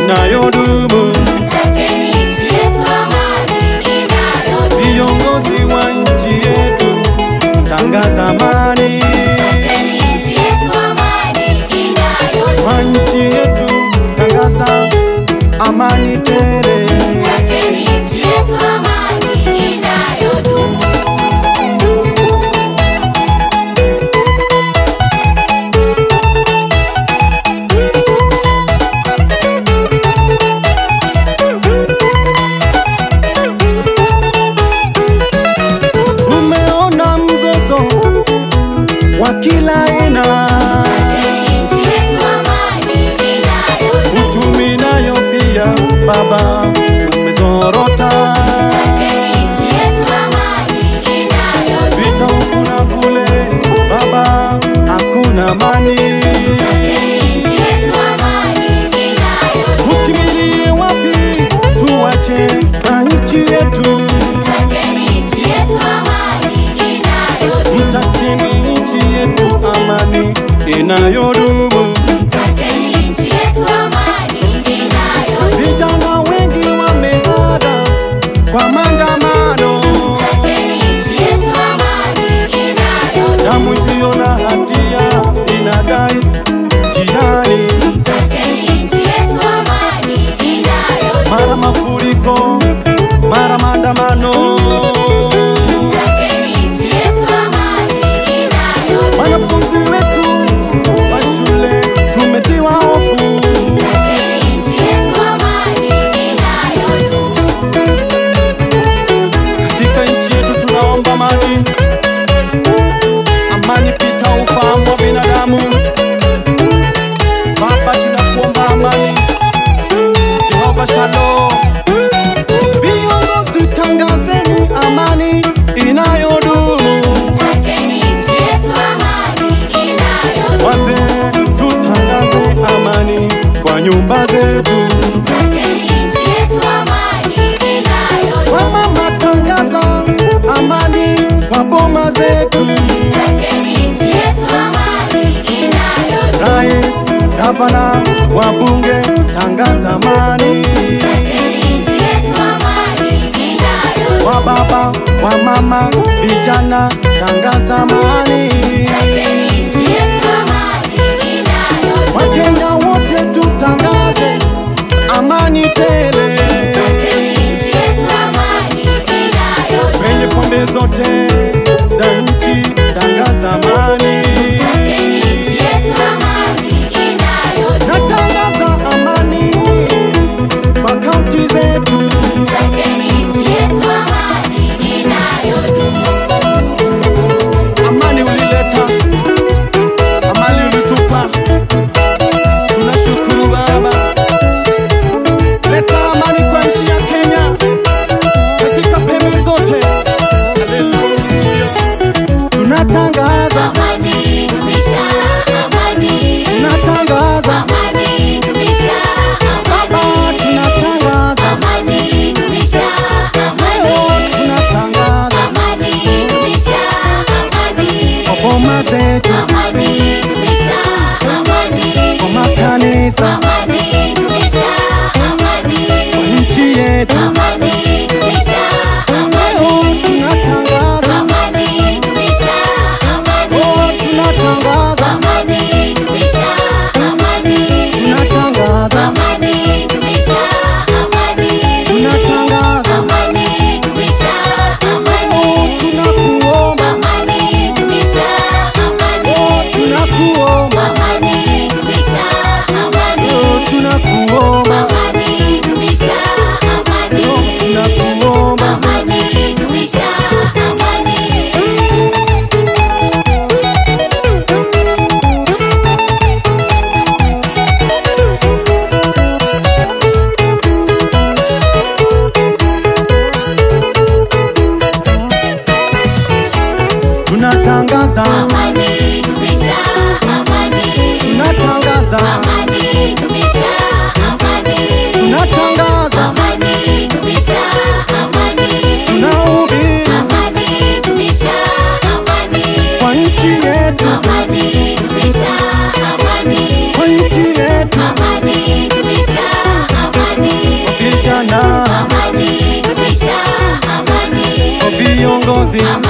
inayodumu. Takeni nchi yetu amani inayodumu. Viongozi wa nchi yetu, tangaza amani. Takeni nchi yetu amani inayodumu. Kwa nchi yetu, tangaza amani tele. Takeni nchi yetu amani inayodumu. Tumeona mzozo wa kila aina, Takeni nchi yetu amani inayodumu. uchumi nayo pia baba umezorota. Takeni nchi yetu amani inayodumu. Vita huku na kule baba, hakuna amani. Takeni nchi yetu amani inayodumu. Tukimbilie wapi tuwache na nchi yetu? Takeni nchi yetu amani inayodumu. Mtakeni nchi yetu amani inayodumu. Takeni nchi yetu amani inayodumu. Vijana wengi wameaga kwa maandamano, Takeni nchi yetu amani inayodumu. damu isiyo na hatia inadai jirani. Takeni nchi yetu amani inayodumu. Mara mafuriko, mara maandamano, Takeni nchi yetu amani inayodumu. wanafunzi wetu wa shule tumetiwa hofu. Takeni nchi yetu amani inayodumu. Katika nchi yetu tunaomba amani, amani pita ufahamu wa binadamu. Baba, tunakuomba amani, Jehova Shalom. Viongozi, tangazeni amani inayodumu. Takeni nchi yetu amani inayodumu. Wazee, tutangaze amani kwa nyumba zetu. Takeni nchi yetu amani inayodumu. Wamama, tangaza amani kwa boma zetu. Takeni nchi yetu amani inayodumu. Rais, gavana, wabunge, tangaza amani. Takeni nchi yetu amani inayodumu. Wa baba, wa mama, vijana, tangaza amani. Takeni nchi yetu amani inayodumu. Wakenya wote tutangaze amani tele. Takeni nchi yetu amani inayodumu. Kwenye pembe zote za nchi, tangaza amani. Takeni nchi yetu amani inayodumu. Natangaza amani kwa kaunti zetu. Takeni nchi yetu amani inayodumu. Amani ulileta, amani ulitupa, tunashukuru Baba. Leta amani kwa nchi ya Kenya katika pembe zote. Haleluya. Tunatangaza, Amani dumisha amani. tunatangaza Amani dumisha Baba, amani. tunatangaza Amani dumisha amani. leo, tunatangaza Amani dumisha amani. kwa boma zetu, Amani dumisha amani. kwa makanisa, Amani dumisha amani. kwa nchi yetu. Amani dumisha Leo amani. tunatangaza, Amani dumisha amani. oh, tunatangaza, Amani dumisha amani. tunatangaza, Amani dumisha amani. tunatangaza. Amani dumisha amani. Oh, tunakuomba, Amani dumisha amani. oh, tunakuomba, Amani dumisha amani. oh, tunakuomba, Amani dumisha amani. oh, tunakuomba. Amani dumisha amani. Tunatangaza, Amani dumisha amani. tunatangaza, Amani dumisha amani. tunatangaza, Amani dumisha amani. tunahubiri Amani dumisha amani. kwa nchi yetu, Amani dumisha amani. kwa nchi yetu. Amani dumisha viongozi.